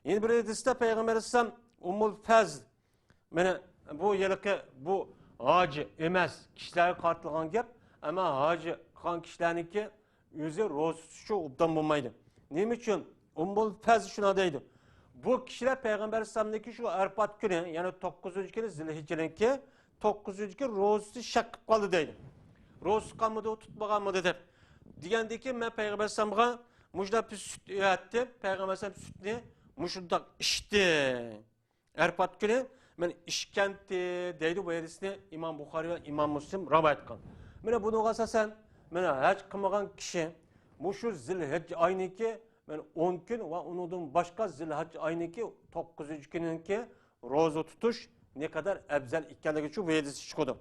Yeni bir hadisda Peygamber Aleyhisselam Ummul Fazl mene bu yilki bu hacı emas kishilarga qartilgan gap, ama hacı qilgan kishilarniki o'zi roza tutishi ubdan bo'lmaydi. Nima uchun? Ummul Fazl shuna deydi. Bu kişiler Peygamber Aleyhisselam'daki şu Arafat günü yani 9. günü Zilhicce'ninki 9. gün rozası şak kaldı deydi. Rozası kalmadı o tutmaganmadı dep. Diyendeki ben Peygamber Aleyhisselam'a mujda bir süt üretti. Peygamber Aleyhisselam sütünü mujda içti. Arafat günü ben işkenti deydi bu hadisini İmam Bukhari ve İmam Müslim rivayet kıldı. Mene bunu asasen mene hac kılmagan kişi muşu Zilhicce ayındaki ben 10 gün ve onundan başka Zilhicce ayındaki 9. gününki roza tutuş ne kadar ebzel ikkenligi şu hadisi çıkıyordu.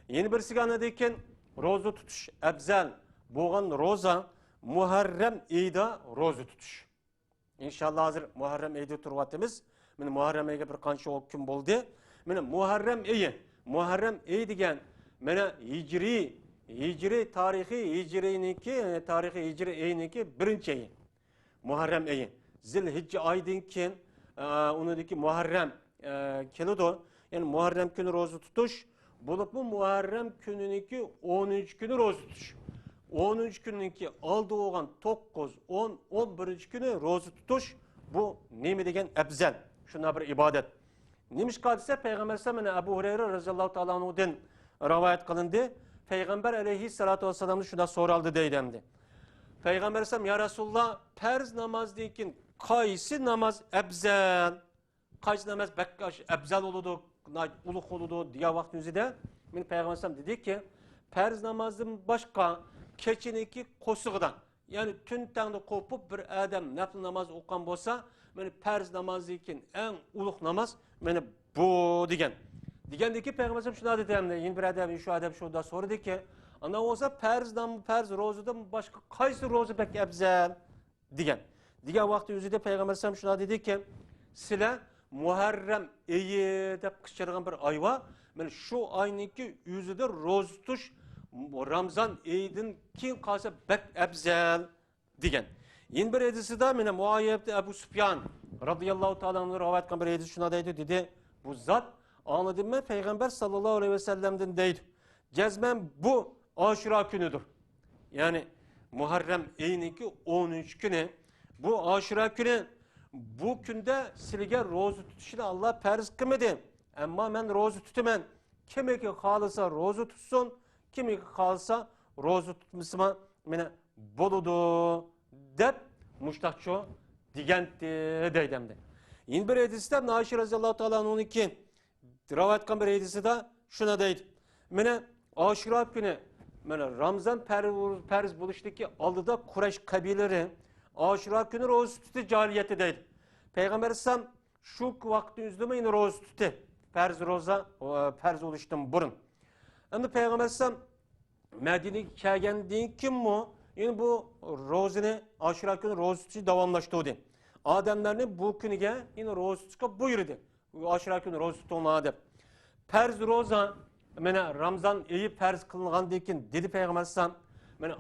Yeni bir sigana deyken roza tutuş ebzel boğan roza Muharrem ayda roza tutuş. İnşallah hazır Muharrem ayda turvatimiz. Mene Muharrem ayga bir qancha o gün oldu. Mene Muharrem ayı degen mene Hicri tarihi ayıniki birinci ayı. Muharrem ayı. Zilhicce aydan keyin onundaki Muharrem keladi. Yani Muharrem günü roza tutuş. Bulup bu Muharrem gününki 13 günü roza tutuş. 13 gününki aldı olan 9, 10, 11. günü roza tutuş. Bu neymi degen ebzel. Şuna bir ibadet. Neymiş kadise Peygamber Aleyhisselam Ebu Hureyre radıyallahu ta'ala anhu'dan rivayet kılındı. Peygamber aleyhissalatu vesselam'ı şuna soraldı deydemdi. Peygamber Aleyhisselam ya Resulullah perz namaz deyken kaysi namaz ebzel? Kaysi namaz bekkaş ebzel oludu, uluk oludu diye vaktimizde. Peygamber Aleyhisselam dedi ki perz namazın başka keçineki kosuğudan. Yani tün tağda kopup bir adam nafl namaz okuyan bolsa, perz namazı için en uluk namaz bu degen. Degandeki Peygamber Aleyhisselam şuna dedi yeni bir adam şu adam şurada sordu ki ana olsa perz rozadan başka kaysi roza pek ebzel degen. Digen vakti yüzüde Peygamber Aleyhisselam şuna dedi ki sile Muharrem ayı dep kışırgan bir ayva şu ayniki yüzüde roza tutuş Ramazan ayının kim kalsa pek ebzel degen. Yeni bir hadisi de Muaviye Ebu Süfyan radıyallahu ta'ala anh'ın rivayet kılan bir hadisi şuna dedi bu zat anladım mı Peygamber sallallahu aleyhi ve sellem'den deydi. Cezmen bu Aşura günüdür. Yani Muharrem ayındaki 13 günü bu Aşura günü bu günde silge roza tutuşunu Allah perz kılmadı. Ama ben roza tutumen. Kimi ki kalırsa roza tutsun, kimi ki kalırsa roza tutmasıma boludu dep muştakço digenti deydemdi. Yine bir hadiste Ayşe radıyallahu ta'ala onun iki rivayet kılan bir hadisi de şuna deydi. Aşura günü Ramazan perz buluştaki aldıda Kureyş kabileleri Aşura günü roza tutu cariyeti deydi. Peygamber Aleyhisselam şu vakti yüzüme yine roza tutu. Perz oluştum burun. Ama Peygamber Aleyhisselam Medine'ye kelgendiğin kim mu? Yani bu rozunu Aşura günü roza tutu devamlaştırdı. Ademlerini bu günüge yine roza tutuka buyurdu. Aşura günü roza tutu ona adem. Perz roza Ramazan ayı perz kılıngan deyken dedi Peygamber Aleyhisselam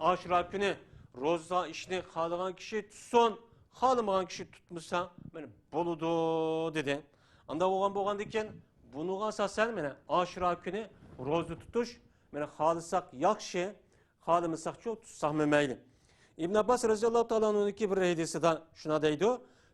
Aşura günü roza işini kalıgan kişi tutsun, Halımağın kişi tutmuşsa beni boludu dedi. Anda boğan diken bunu asasen mene aşura günü rozu tutuş mene halısak yakşı halımısak çok tutsak memeyli. İbn Abbas radıyallahu ta'ala onun iki bir hadisi de şuna deydi.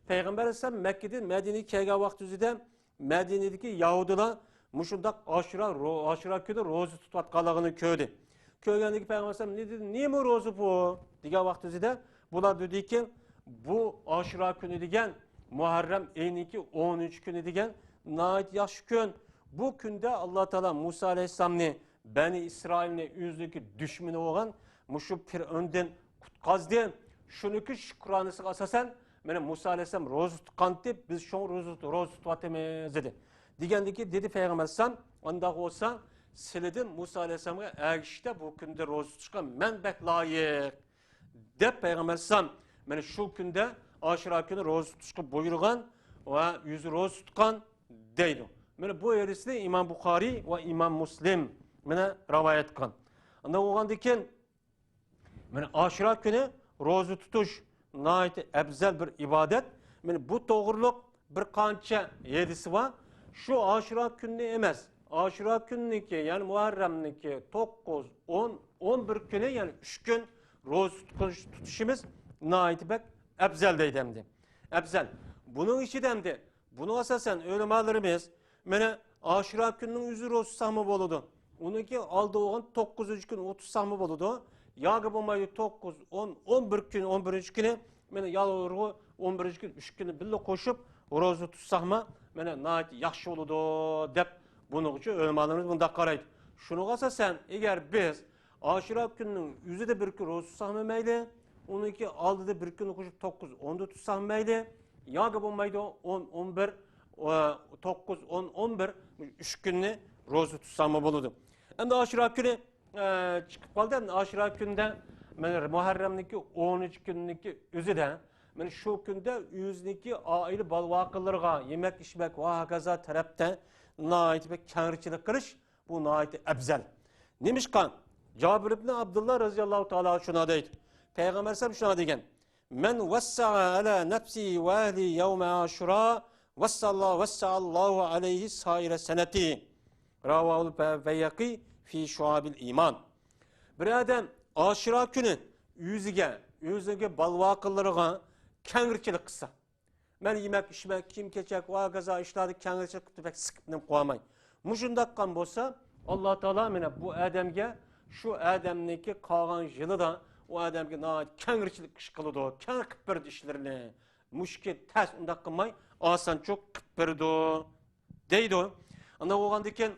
Peygamber Aleyhisselam Mekke'den Medine'ye kelgen vakti üzere Medine'deki Yahudiler muşundak aşura günü rozu tutatkalığını köydü. Köygendeki Peygamber Aleyhisselam ne dedi? Niye mi rozu bu? Diga vakti üzere bunlar dedi ki bu aşura günü degen Muharrem ayının 13 günü degen nait yaş gün. Bu günde Allah Teala Musa Aleyhisselam'ı Beni İsrail'in yüzdeki düşmanı olan muşu bir önden kutkazdı. Şunuki şükranısı asasen mene Musa Aleyhisselam roz tutkan deyip biz şun roz tutatımız dedi. Digendeki dedi Peygamber Aleyhisselam andak olsa siledin Musa Aleyhisselam'a erişte bu günde roz tutuşkan men bek layık. Dep Peygamber Aleyhisselam mene şu günde aşura günü roz tutuşkan buyurgan ve yüzü roz tutkan deydi. Mene bu hadisni İmam Bukhari ve İmam Müslim mene rivayet kan. Anda oğan diken mene aşura günü rozu tutuş nayet ebzel bir ibadet. Mene bu doğruluk bir kança yedisi var. Şu aşura günü emez. Aşura günüki yani Muharrem'niki 9, 10, 11 günü yani 3 gün roz tutuşumuz nayet bek ebzel deydemdi. Ebzel. Bunun işi demdi. Bunu asasen ölümalarımız mene aşura gününün yüzü roz sahmı boludu. Onunki aldı oğan 9. gün 30 sahmı boludu. Yağı bulmayı 9, 10, 11 gün 11. günü mene yalı 11. gün 3 günü bille koşup rozu tutsahma mene nait yaxşı oludu dep bunun için ölümalarımız bunda karaydı. Şunu asasen eğer biz aşura gününün yüzü de bir gün rozu tutsahma meyli onunki aldı da bir gün koşup 9, 10'da tutsahma meyli yağı bulmayı 10, 11 9, 10, 11 3 günlü rozu tutsam buludu. Hem de aşura günü çıkıp kaldı hem de aşura günde Muharrem'deki 13 günlük üzü de şu günde yüzniki aile balvakılırga yemek içmek ve hakaza tarafta naiti ve kârçılık kırış bu naiti ebzel. Neymiş kan? Cabir ibn Abdullah radıyallahu ta'ala şuna deydi. Peygamber sallallahu şuna degen. Men vessa'a ala nefsi ve ahli yevme aşura vessallahu aleyhi saire seneti. Ravahul Beyyaki fi şuabil iman. Bir adam aşura günü yüzüge balvakıllarına kengirçilik kısa. Ben yemek içmek, kim keçek, vagaza işladı kengirçilik kısa pek sıkıntım koyamay. Muşundakkan bolsa Allah Teala bu adamge şu adamniki kalan yılı da o adamge kengirçilik kışkılıdı, kengir kıpırdı işlerini. Muşki ters undak kılmay, asan çok kıpırdı deydi o. Anda oğan diken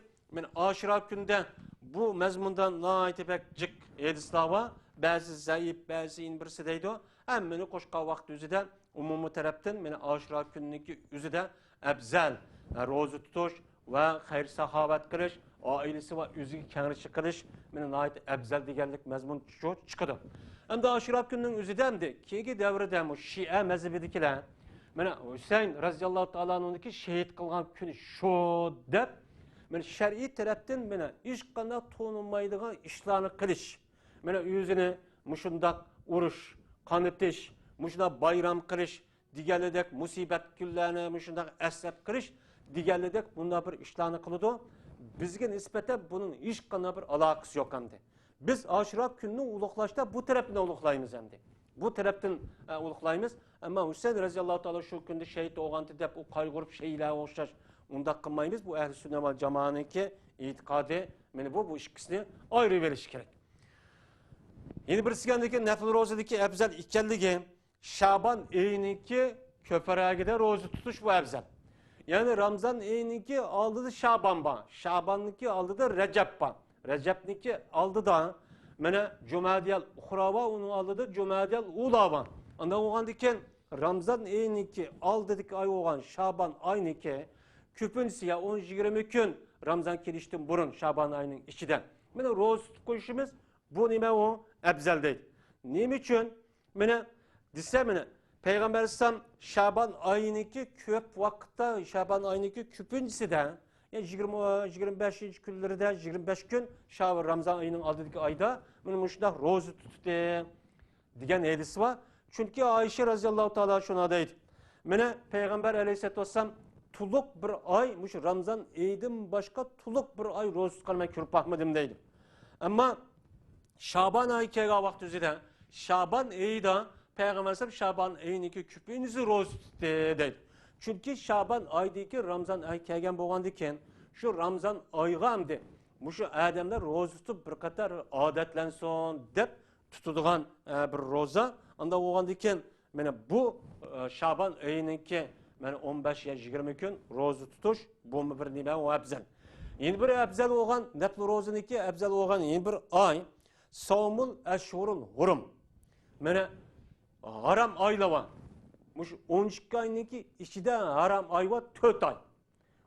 aşura günde bu mezmundan naiti pek cık edislava, bazı zayıf, bazı inbirsi deydi o. Hem beni koşka vakti üzüde umumu taraftan aşura günündeki üzüde ebzel, rozu tutuş ve hayır sahabat kılış, ailesi ve üzüge kengirçi kılış naiti ebzel digerlik mezmun çıkıdı. Hem de aşura gününün üzüde hem de kegi devrede bu Şia mezhebidikiler Hüseyin razıyallahu ta'ala'nınki şehit kılgan günü şu dep şer'i taraftan iş kana tonunmaydıgan işlerini kılış. Yüzünü muşundak uruş, kanıtış, muşundak bayram kılış, digerledek musibet küllerini muşundak esrep kılış, digerledek bunda bir işlerini kılıdı. Bizge nispeten bunun iş kana bir alakası yok hem de. Biz aşura gününü uluklaşta bu tarafını uluklayımız hem de. Bu taraftan uluklayımız ama Hüseyin razıyallahu ta'ala şu günde şehit oğantı dep o kaygırıp şeyle oğuşlar onda kılmayımız bu ehl-i sünnet vel cemaat'ınki itikadı bu ikisini ayrı veriş gerek. Yeni bir sigandaki nefil rozadaki ebzel ikelligi Şaban ayınınki köferagide rozu tutuş bu ebzel. Yani Ramazan ayınınki aldı da Şaban'ba, Şaban'ınki aldı da Recep'ba, Recep'ninki aldı da Cumadiyel Uhrava onu aldı da Cumadiyel Ulava. Anda oğan diken Ramazan ayınınki aldı dik ay oğan Şaban ayınınki küpünsü ya 10-20 gün Ramazan kiliştin burun Şaban ayının içiden. Roz koşumuz bu nime o ebzel değil. Nim için? Peygamber Aleyhisselam Şaban ayınınki köp vakitte Şaban ayınınki küpünsü de yani 25. günleri de 25 gün Şaban Ramazan ayının aldığı ayda muşda rozu tuttu diyen hadisi var. Çünkü Ayşe radıyallahu teala şuna deydi. Mene Peygamber aleyhissalatu vesselam tuluk bir ay, muş Ramazan eydim başka tuluk bir ay roz tutkan men körüp bakmadım deydi. Ama Şaban ayı kega vakti üzere Şaban ayı da Peygamber aleyhisselam Şaban ayındaki küpünüzü roz tuttu deydi. Çünkü Şaban aydaki Ramazan ayı kegen boğandiken şu Ramazan ayıga hamdi muşu adamlar roz tutup bir kadar adetlensin dep tutulgan bir roza. Anda boğandiken bu Şaban ayındaki 15 ya 20 gün rozu tutuş bu bir nime o abzel. Yeni bir abzel olan nepli rozun iki abzel olan yeni bir ay savmul eşhurul hurum. Haram aylava. Muş 12 ayındaki içinde haram ayva 4 ay.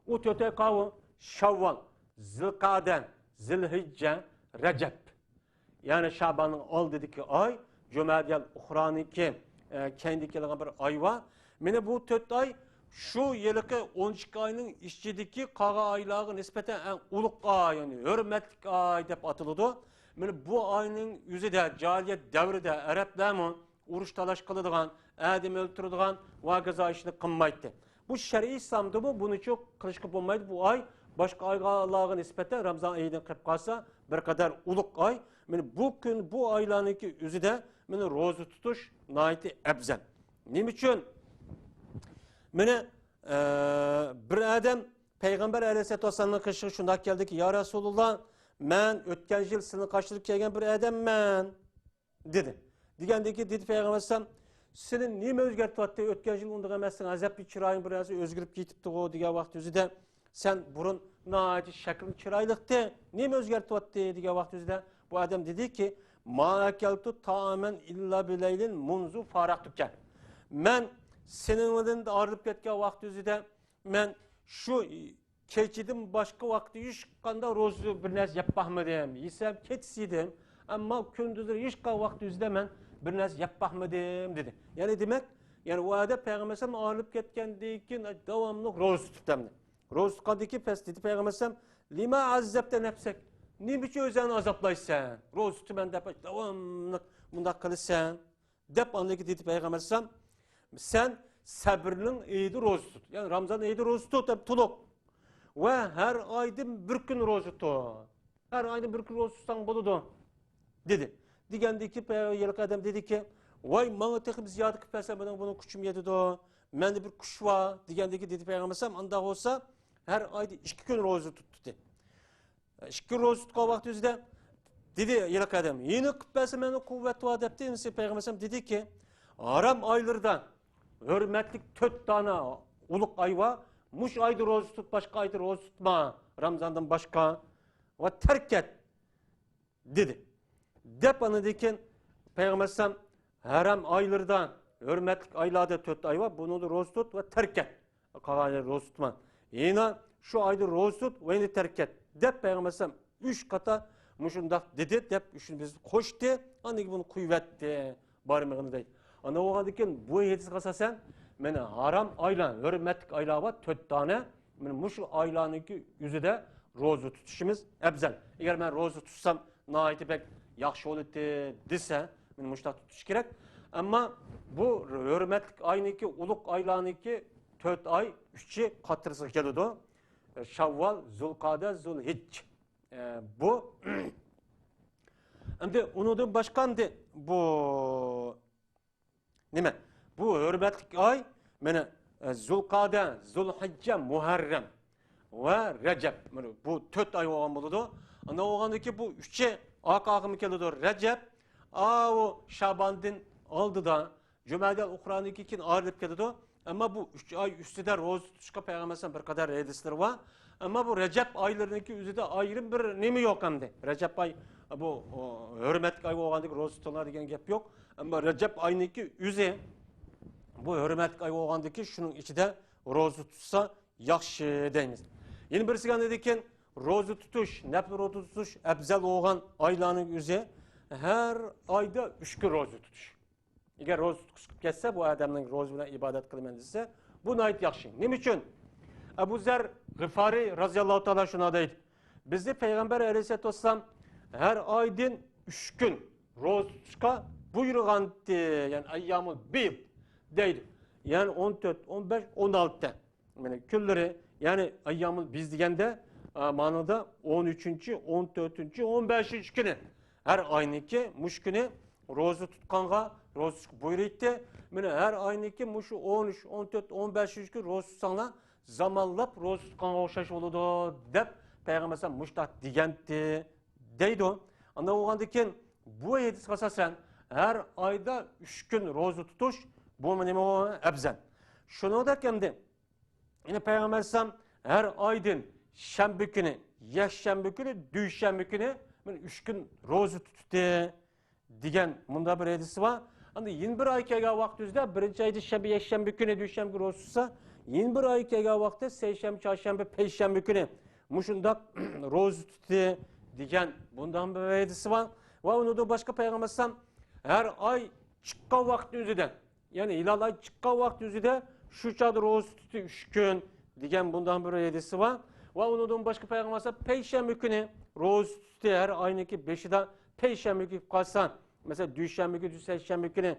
O 4 ay kavu Şevval, Zilkade, Zilhicce, Recep. Yani Şaban'ın al dediki ay, Cumhuriyet Uhrani'ki kendi kelime bir ay var. Bu 4 ay şu yılki 12 ayının içindeki kağa aylığı nispeten en uluk ay, yani hürmetlik ay dep atıldı. Bu ayının yüzü de cahiliyet devrinde Araplar uruş talaş kılıdığan, adam öldürüdüğen vagaza işini kınmaydı. Bu şer'i İslam'da bunu çok kılışkı olmaydı. Bu ay başka aylığa nispeten Ramazan ayından kırıp kalsa bir kadar uluk ay. Bu gün bu aylarındaki yüzü de rozu tutuş naiti ebzen. Ne için? Bir adam Peygamber aleyhissalatu vesselam'ın kışığı şunda geldi ki ya Resulullah ben ötken yıl sını karşılık gelgen bir adam ben dedi. Digandaki dedi Peygamber aleyhissalam senin nime özgertip attı ötken yıl onda emezsin azap bir çırayın biraz özgürüp gitipti o diye vakit özüde sen burun naati şaklın çıraylıktı nime özgertip attı diye vakit özüde bu adam dedi ki ma akeltu taamen illa bileylin munzu faraktukken ben senin de ağırlıp ketken vakti üzere ben şu keçidim başka vakti yuşkanda rozu bir nez yapmahmadım. Yisem keçsiydim ama kündüzleri yuşka vakti üzere ben bir nez yapmahmadım dedi. Yani demek yani o adem Peygamber'im ağırlıp ketken deyken devamlı rozu tutamdı. Rozu tutkandaki pes dedi Peygamber'im lima azzebte nefsek. Ne biçim özeni azaplaysan? Rozu tutumen dep devamlı bunda kılırsan. Dep anlayık dedi Peygamber'im sen sabrının eydi rozu tut. Yani Ramazan eydi rozu tut, tuluk. Ve her aydın bir gün rozu tut. Her aydın bir gün rozu tutsan buludu. Dedi. Digendeki yıllık adam dedi ki, vay bana tekip ziyade kıpese bunun küçüm yedi do. Mende bir kuş var. Digendeki dedi Peygamber'im anda olsa her ayda 2 gün rozu tuttu dedi. 2 gün rozu tutkan vakti yüzde dedi yıllık adam. Yine kıpese bana kuvvet var dedi. Peygamber'im dedi ki, haram aylardan hürmetlik 4 tane uluk ay var. Muş ayda rozu tut, başka ayda rozu tutma. Ramazan'dan başka. Ve terk et. Dedi. Dep anı diken Peygamber'im haram aylardan hürmetlik aylarda 4 ay var. Bunu da rozu tut ve terk et. Kalanları rozu tutma. Yine şu ayda rozu tut ve yine terk et. Dep Peygamber'im 3 kata muşundak dedi. Dep üçün biz koştu. Anı bunu kuvvetti. Barımığını değil. Ana oğa diken bu yediz kasasen mene haram aylan, hürmetlik ayla var 4 tane. Muşu aylanınki yüzü de rozu tutuşumuz ebzel. Eğer ben rozu tutsam naiti pek yaxşı olur dese muşta tutuş gerek. Ama bu hürmetlik aynınki, uluk aylanınki 4 ay 3'ü katırsı geldi. Şevval, Zulkade, Zulhicce. Bu şimdi onun başkandı bu nime? Bu hürmetlik ay Zulkade, Zulhicce, Muharrem ve Recep. Bu 4 ay olan buludu. Ana oğandaki bu 3'e akımı kelidi. Recep, o Şaban'dan aldı da Cumhuriyet Uhrani'ki kin ağırlıp kelidi. Ama bu 3 ay üstüde roz tutuşka Peygamber'den bir kadar redisler var. Ama bu Recep aylarındaki üzerinde ayrım bir nemi yok hem de. Recep ay bu hürmetlik ay oğandaki roz tutanlar degen gep yok. Ama Recep ayındaki üzeri bu hürmetlik ay oğandaki şunun içinde rozu tutsa yaxşı deymiz. Yeni birisi gane dedikken rozu tutuş, nepli rozu tutuş, ebzel oğan aylarının üzeri her ayda 3 gün rozu tutuş. Eğer rozu tutup kesse bu adamın rozu bilen ibadet kılmendiyse bu nait yaxşı. Ne için? Ebu Zer Gıfari razıyallahu teala şuna deydi. Bizde Peygamber aleyhisselatü vesselam her aydın 3 gün rozu tutuşka buyurgandı. Yani ayyamul bid deydi. Yani 14, 15, 16'da. Yani külleri yani ayyamul biz degende manada 13, 14, 15 günü. Her ayniki muş günü rozu tutkanğa rozu buyuruydu. Mine her ayniki muşu 13, 14, 15 gün rozu tutsanglar zamanlap rozu tutkanğa oxşaş oludu dep Peygamber muşta degendi deydi o. Anda oğandaki bu edis asasen her ayda 3 gün rozu tutuş bu nime o ebzen. Şunu da kemdi. Yine Peygamber her aydın şembe günü, yaşşembe günü, düşşembe günü 3 gün rozu tuttu diyen bunda bir edisi var. Anda 21 ay kega vaktizde birinci ayda şembe, yaşşembe günü, düşşembe günü rozu tutsa 21 ay kega vakti seyşembe, çarşembe, peşşembe günü muşunda rozu tuttu diyen bundan bir edisi var. Ve onu da başka Peygamber her ay çıkka vakti üzerinde yani ilal ay çıkka vakti üzerinde şu çadır rozu tuttu 3 gün diyen bundan bir edisi var. Ve onu da başka Peygamber peşşembe günü rozu tuttu her aynıki 5'de peşşembe günü kalsan mesela düşşembe günü, seyşembe günü,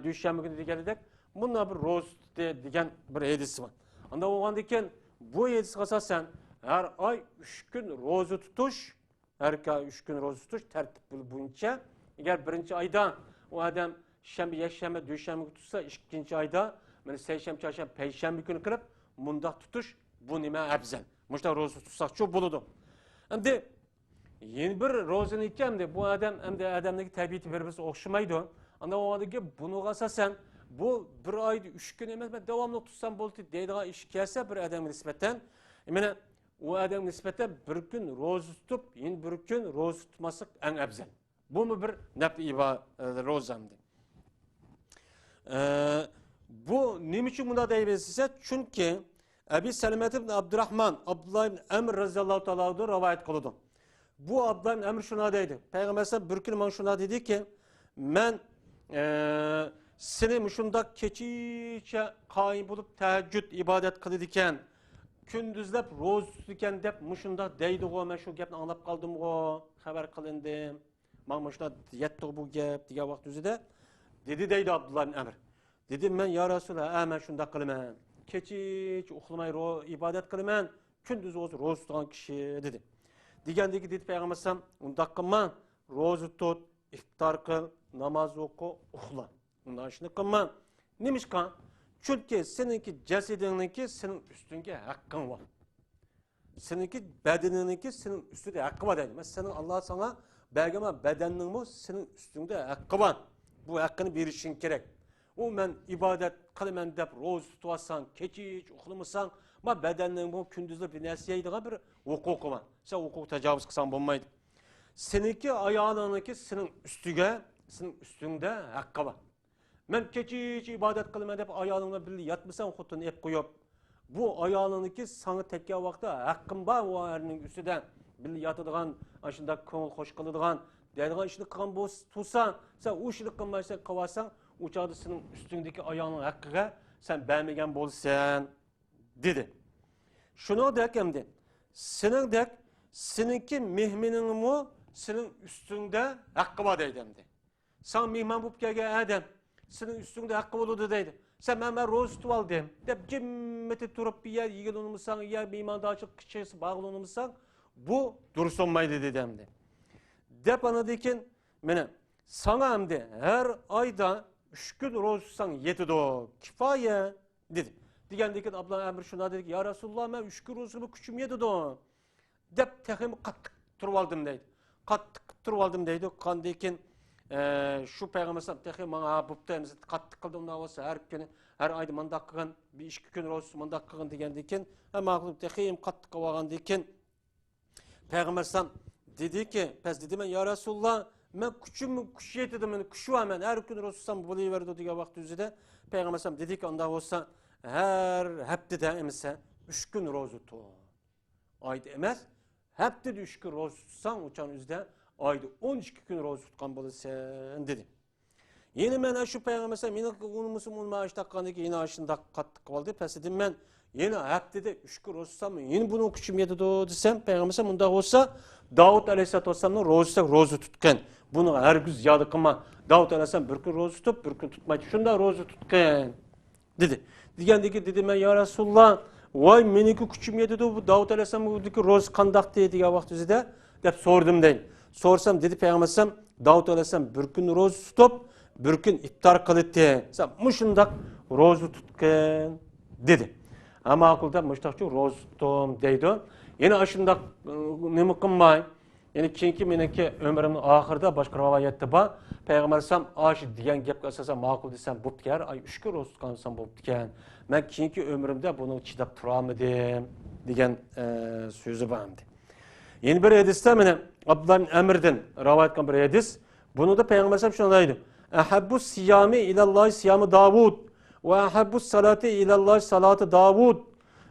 düşşembe günü diyelim. Bundan bir rozu tuttu diyen bir edisi var. Anda o andaki bu edisi kalsan her ay 3 gün rozu tutuş, her ay 3 gün rozu tutuş tertip boyunca. Eğer birinci ayda o adam şembe, yaşşembe, düşşembe günü tutsa, ikinci ayda yani seyşembe, çarşembe, peşşembe günü kılıp munda tutuş bu nime ebzen. Muşta rozu tutsak çok buludu. Hem de yeni bir rozun iken de bu adam hem de adamdaki tabiatı birbirine okşamaydı. Anda o adamki bunu asasen bu bir ayda 3 gün emez ben devamlı tutsam boltu deydiği iş gelse bir adam nispeten yani o adam nispeten bir gün rozu tutup yeni bir gün rozu tutması en ebzen. Bu mu bir nep iba rozamdı. Bu ne için buna deyilirse çünkü Ebi Selemet ibn Abdurrahman Abdullah ibn Emr razıyallahu ta'ala rivayet kıldı. Bu Abdullah ibn Emr şuna dedi. Peygamber bir gün bana şuna dedi ki ben seni şunda keçiçe kaim bulup teheccüd ibadet kılıdiken kündüzlep roz tutuken dep muşunda deydi o men şu gapni anlap kaldım o haber kılındım. Ben şuna yetti bu gap diye vakt üzede dedi deydi Abdullah ibn Emr. Dedim ben ya Resulallah hemen şunda kılımam. Keçiç uxlamay ibadet kılımam. Kündüz roz tutan kişi dedi. Degендeki dedi Peygamber sallam unda kılman rozu tut, iftar kıl, namaz oku, uxla. Ondan şimdi kılman. Neymiş kan? Çünkü seninki cesedinki senin üstünde hakkın var. Seninki bedeninki senin üstünde hakkı var dedi. Senin Allah sana belgeme bedeninin bu senin üstünde hakkı var. Bu hakkını verişin gerek. O ben ibadet kılmen dep roz tutuyorsan, keçiç uxlamasan, ma bedeninin bu kündüzde bir nesiyeydi bir hukuku var. Sen hukuk tecavüz kılsan bulmaydı. Seninki ayağınınki senin üstünde hakkı var. Ben keçiç ibadet kılmen dep ayağınla birlikte yatmasan hutunu ep koyup, bu ayağınınki sana tekke vakti hakkın var o erinin üstüden. Birlikte yatıdığın, aşında kıl hoş kılıdığın, dediğin işini kılan bu tutsan, sen o işini kılmaysan kıvasan, uçağda senin üstündeki ayağının hakkıga sen beğenmegen bolsan dedi. Şunu dek emdi. Senin dek seninki mihminin mu senin üstünde hakkı var deydi emdi. Sen mihman bulup gelgen adam senin üstünde hakkı oldu deydi. Sen ben roz tutup al deyim. Dep cimmeti durup bir yer yigil olmuşsan, yer mihman daha çok kişisi bağlı olmuşsan bu durus olmaydı dedi emdi. Dep ana dekin mene sana emdi her ayda 3 gün roz tutsan yetidi o. Kifaye dedi. Degендeki Abdullah Emir şuna dedi ki ya Resulullah ben 3 gün rozumu küçüm yetidi o. Dep tehim kattık turup aldım deydi. Kattık turup aldım deydi. Kandekin şu Peygamber sallam tehim bana bupta kattık kıldım da olsa her gün her ayda mandak kılın bir 2 gün roz mandak kılın degendekin hem akılım tehim kattık kıvagan dekin Peygamber sallam dedi ki pes dedi ben ya Resulullah ben küçüğümü kuş yetidim, ben kuşu hemen her gün Resulullah buluverdi diye vakti üzere. Peygamber sallam dedi ki onda olsa her hepti de emse 3 gün rozu tut. Ayda emez. Hepti de 3 gün rozu tutsan uçan üzere ayda 12 gün rozu tutkan bulursan dedi. Yine ben şu Peygamber sallam yine onu Müslüman maaş takkandaki yine aşında kattık kaldı. Pes dedim ben yine hepti de 3 gün rozu tutsam yine bunun küçüğüm yedi desem Peygamber sallam onda olsa Davud Aleyhisselatü Vesselam'ın rozu tutkan. Bunu herkes yadı kılma. Davud Aleyhisselam bir gün rozu tutup, bir gün tutmaydı. Şunda rozu tutkan. Dedi. Dedi ben ya Resulullah, vay meniki küçüm yedi bu Davud Aleyhisselam'daki rozu kandak dedi ya vakti de. Dep sordum deyin. Sorsam dedi Peygamber Davud Aleyhisselam bir gün rozu tutup, bir gün iftar kılıttı. Sen muşundak rozu tutkan dedi. Ama akılda muştakçı rozu tuttum deydi. Yine aşındak ne kılmay. Yani keyinki meniki ömrümün ahırda başka rivayette var. Peygamber aşı diyen gep asasan makul desem bu diker. Ay 3 gün rozu tutkansam bu diken. Ben keyinki ömrümde bunu çidap turamadım diyen sözü vardı. Yeni bir hadiste mene Abdullah bin Emir'den rivayet kan bir hadis. Bunu da Peygamber şuna dedi. Ahabbu siyami ilallahi siyamı Davud ve ahabbu salati ilallahi salatı Davud.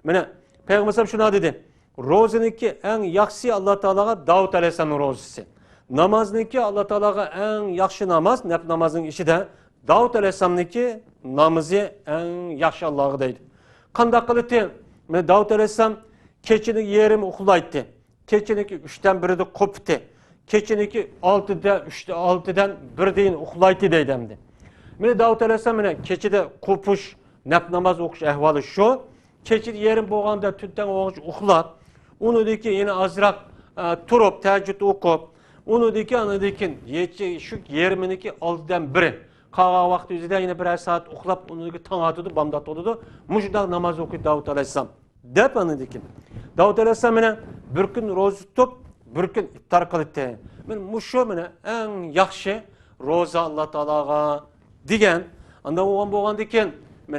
Mene Peygamber şuna dedi. Roziniki en yaxşı Allah Teala'ga Davud Aleyhisselam'ın rozusu. Namazniki Allah Teala'ga en yaxşı namaz, namazın işi de Davud Aleyhisselam'niki namazı en yaxşı Allah'a deydi. Kandak kılıtı, Davud Aleyhisselam keçini yerim okulaydı. Keçiniki 3'ten biri de koptu. Keçiniki 6'dan 1 deyin okulaydı deydemdi. Mene Davud Aleyhisselam keçide kopuş, namaz okuş ehvalı şu. Keçid yerim boğanda tütten okulat. Onu deki yine azrak turup teheccüd okup. Onu deki anıdekin şu yeriminiki 6'dan 1. Kağa vakti üzerinde yine birer saat okulap onu deki tan atıdı, bamdat oludu. Muşda namaz okuyor Davud Aleyhisselam. Dep anıdekin. Davud Aleyhisselam bir gün rozu tutup, bir gün iftar kılıttı. Muşu en yakşı roza Allah Teala'ga digen. Anda boğan diken.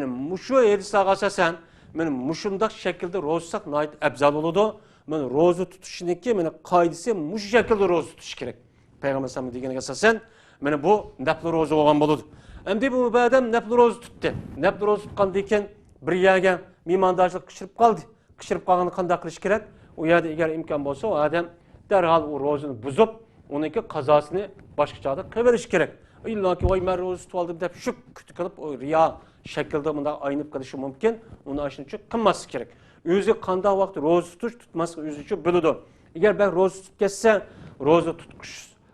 Muşu edisi ağasa sen. Muşundak şekilde rozsak nait ebzal oludu. Rozu tutuşundaki kaidesi muş şekilde rozu tutuş gerek. Peygamber Sallallahu Aleyhi ve Sellem bu nepli rozu olan buludu. Hem bu mübadem nepli rozu tuttu. Nepli rozu tutkan diken bir yerge mimandaşlık kışırıp kaldı. Kışırıp kalganı kandak kılış gerek. O yerde eğer imkan olsa o adam derhal o rozunu buzup onunki kazasını başka çağda kıvırış gerek. İlla ki vay ben rozu tutaldım deyip şu kütü kalıp o riya şekilde bunda aynıp kalışı mümkün. Onu aşını çok kınması gerek. Özü kanda vakti rozu tutması özü çok buludu. Eğer ben rozu tutup geçse, rozu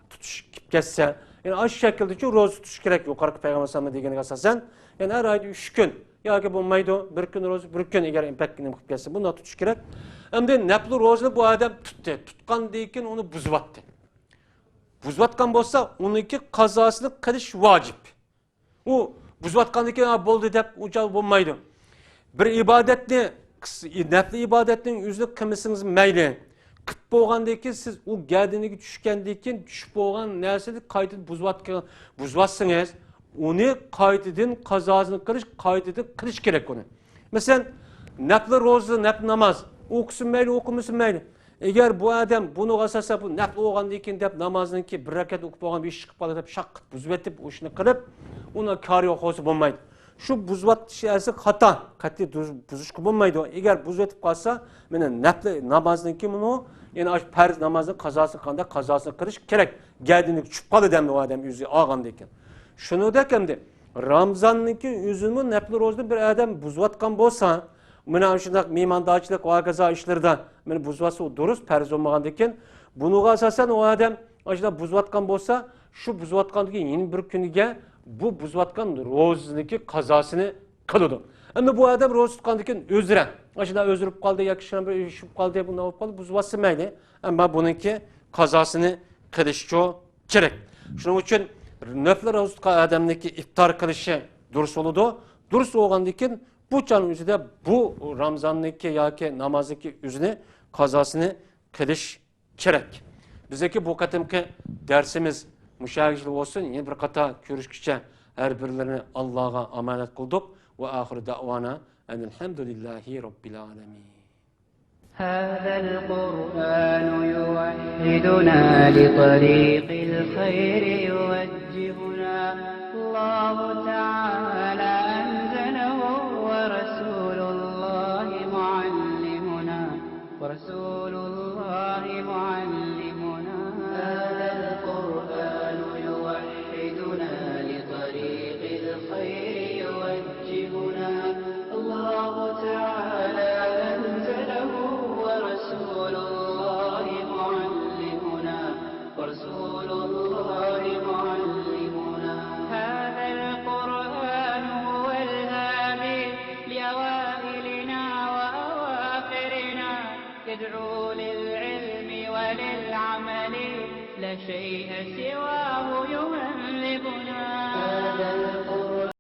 tutuş geçse, yani aşı şekilde çok rozu tutuş gerek. Yukarı Peygamber Sallallahu Aleyhi ve Sellem yani her ayda 3 gün. Ya ki bulmaydı, bir gün rozu, bir gün eğer impact günü geçse bununla tutuş gerek. Hem de nepli rozunu bu adam tuttu. Tutkan deyken onu buzvattı. Buzvatkan bolsa onunki kazasını kılış vacip. O buzvatkan deyken boldu deyip ucal bulmaydı. Bir ibadetni, nepli ibadetinin yüzlük kımisiniz meyli. Kıt boğandaki siz o geldiğindeki düşkendeki düşüp boğan nersede kaydı buzvatsınız. Onu kaydedin kazasını kılış gerek onu. Mesela nepli rozu, nepli namaz. Okusun meyli, okumusun meyli. Eğer bu adam bunu asasa bu nepli oğandaki deyip namazını ki bir raket okup boğan bir iş çıkıp alıp şak buzvetip o işini kılıp ona kari okusu bulmaydı. Şu buzvat şeysi hata, katli buzuşku bulmaydı. Eğer buzvetip kalsa nepli namazını ki bunu yani perz namazını kazasını kılış gerek. Geldiğinde çupalı demli o adam yüzü ağandayken. Şunu derken de Ramazan'ınki yüzünün nepli rozda bir adam buzvatkan bolsa Mına şundak mimandağçılık o agaza işlerden buzvatsı o duruz perz olmağandayken bunu asasen o adam aşıda buzvatkan bolsa şu buzvatkandaki yeni bir günüge bu buzvatkan rozdaki kazasını kılıdı. Ama bu adam roz tutkandaki özüren aşıda özürüp kaldı yakışan bir işip kaldı bundan olup kaldı buzvatsı meyli ama bununki kazasını kılışçı gerek. Şunun için nöfler roz adamdaki iftar kılışı durus oludu. Durus olğandaki bu canın üzerinde bu Ramazan'daki ya ki namazdaki üzerine kazasını kılış gerek. Bizdeki bu katımki dersimiz müşahidlik olsun. Yine bir kata görüşküçe her birilerini Allah'a emanet kıldık. Ve ahir da'vana enelhamdülillahi rabbil alemin. هذا القرآن يوحدنا لطريق الخير يوجهنا الله تعالى أنزله ورسول الله معلمنا هذا القرآن يوحدنا لطريق الخير يوجهنا الله تعالى أنزله ورسول الله معلمنا العمل لا شيء سواه يهذبنا. هذا القرآن